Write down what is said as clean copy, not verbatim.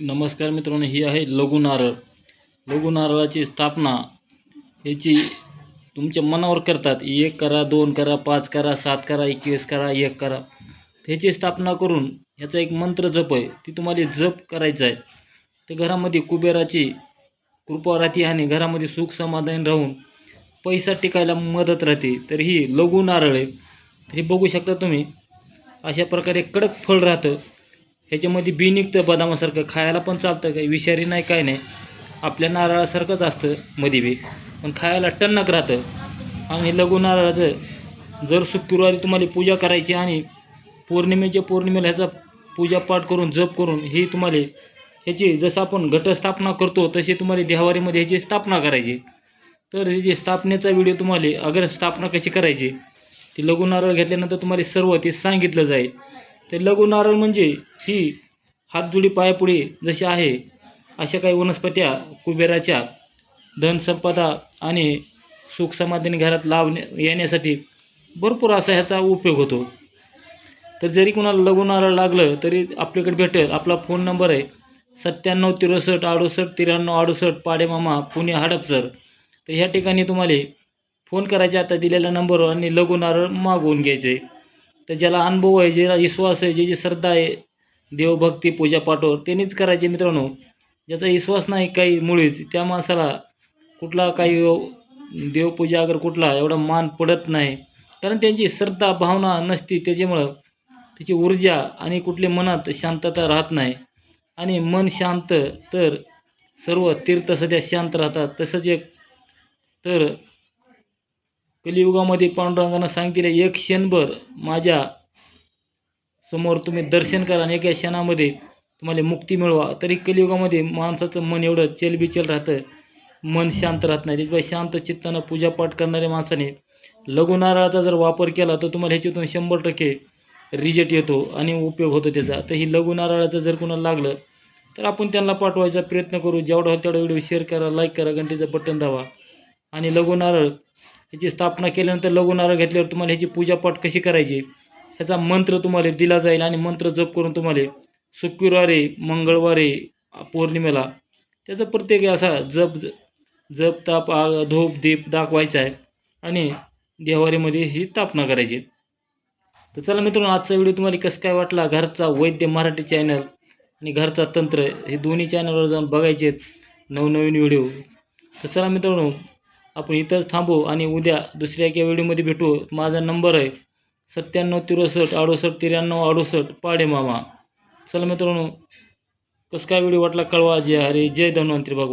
नमस्कार मित्रांनो, ही आहे लघु नारळ. लघु नारळाची स्थापना ह्याची तुमच्या मनावर करतात. 1 करा, 2 करा, 5 करा, 7 करा, 21 करा, 1 करा. ह्याची स्थापना करून ह्याचा एक मंत्र जप आहे, ती तुम्हाला जप करायचा आहे. तर घरामध्ये कुबेराची कृपा राहते आणि घरामध्ये सुख समाधान राहून पैसा टिकायला मदत राहते. तर ही लघु नारळ आहे. हे बघू शकता तुम्ही, अशा प्रकारे कडक फळ राहतं. ह्याच्यामध्ये बी निघतं बदामासारखं, खायला पण चालतं, काही विषारी नाही, काय नाही. आपल्या नारळासारखंच असतं मध्ये बी, पण खायला टणक राहतं. आणि लघु नारळाचं जर शुक्रवारी तुम्हाला पूजा करायची आणि पौर्णिमेला ह्याचा पूजापाठ करून जप करून ही तुम्हाला ह्याची जसं आपण घटस्थापना करतो तशी तुम्हाला देवारीमध्ये ह्याची स्थापना करायची. तर ह्याची स्थापनेचा व्हिडिओ तुम्हाला अगर स्थापना कशी करायची ती लघु नारळ घेतल्यानंतर तुम्हाला सर्व ते सांगितलं जाईल. ते लघु नारळ म्हणजे ही हातजुडी पायापुढे जशी आहे अशा काही वनस्पत्या कुबेराच्या धनसंपदा आणि सुख समाधानी घरात येण्यासाठी भरपूर असा ह्याचा उपयोग होतो. तर जरी कुणाला लघु नारळ लागलं तरी आपल्याकडे भेटेल. आपला फोन नंबर आहे 97 63 68 93 68, पाडेमामा, पुणे, हडपसर. तर ह्या ठिकाणी तुम्हाला फोन करायचे आता दिलेल्या नंबरवर आणि लघु नारळ मागवून घ्यायचे. तर ज्याला अनुभव आहे, ज्याला विश्वास आहे, ज्याची श्रद्धा आहे देवभक्ती पूजापाठावर, त्यांनीच करायचे मित्रांनो. ज्याचा विश्वास नाही काही मुळीच, त्या माणसाला कुठला काही देवपूजा अगर कुठला एवढा मान पडत नाही, कारण त्यांची श्रद्धा भावना नसती. त्याच्यामुळं त्याची ऊर्जा आणि कुठल्या मनात शांतता राहत नाही. आणि मन शांत तर सर्व तीर्थ सध्या शांत राहतात. तसंच एक तर कलियुगामध्ये पांडुरंगानं सांगितले, एक क्षणभर माझ्या समोर तुम्ही दर्शन करा आणि एका क्षणामध्ये तुम्हाला मुक्ती मिळवा. तरी कलियुगामध्ये माणसाचं मन एवढं चलबिचल राहतं, मन शांत राहत नाही. त्याच्यामुळे शांत चित्तानं पूजापाठ करणाऱ्या माणसाने लघु नारळाचा जर वापर केला तर तुम्हाला ह्याच्यातून 100% रिजल्ट येतो आणि उपयोग होतो त्याचा. तर ही लघु नारळाचं जर कोणाला लागलं तर आपण त्यांना पाठवायचा प्रयत्न करू. जेवढा होईल तेवढा व्हिडिओ शेअर करा, लाईक करा, घंटेचं बटन दाबा. आणि लघु नारळ ह्याची स्थापना केल्यानंतर लघु नारळ घेतल्यावर तुम्हाला ह्याची पूजापाठ कशी करायची ह्याचा मंत्र तुम्हाला दिला जाईल. आणि मंत्र जप करून तुम्हाला शुक्रवारी, मंगळवारी, पौर्णिमेला त्याचा प्रत्येक असा जप ताप धूप दीप दाखवायचा आहे आणि देवारीमध्ये ही स्थापना करायची. तर चला मित्रांनो, आजचा व्हिडिओ तुम्हाला कसं काय वाटला. घरचा वैद्य मराठी चॅनल आणि घरचा तंत्र हे दोन्ही चॅनलवर जाऊन बघायचे आहेत नवनवीन व्हिडिओ. तर चला मित्रांनो, आपण इथंच थांबू आणि उद्या दुसऱ्या एका व्हिडिओमध्ये भेटू. माझा नंबर आहे 97 63 68 93 68, पाडेमामा. चला मित्रांनो, कसं काय व्हिडिओ वाटला कळवा. जय हरी, जय धन्वंतरी भगवान.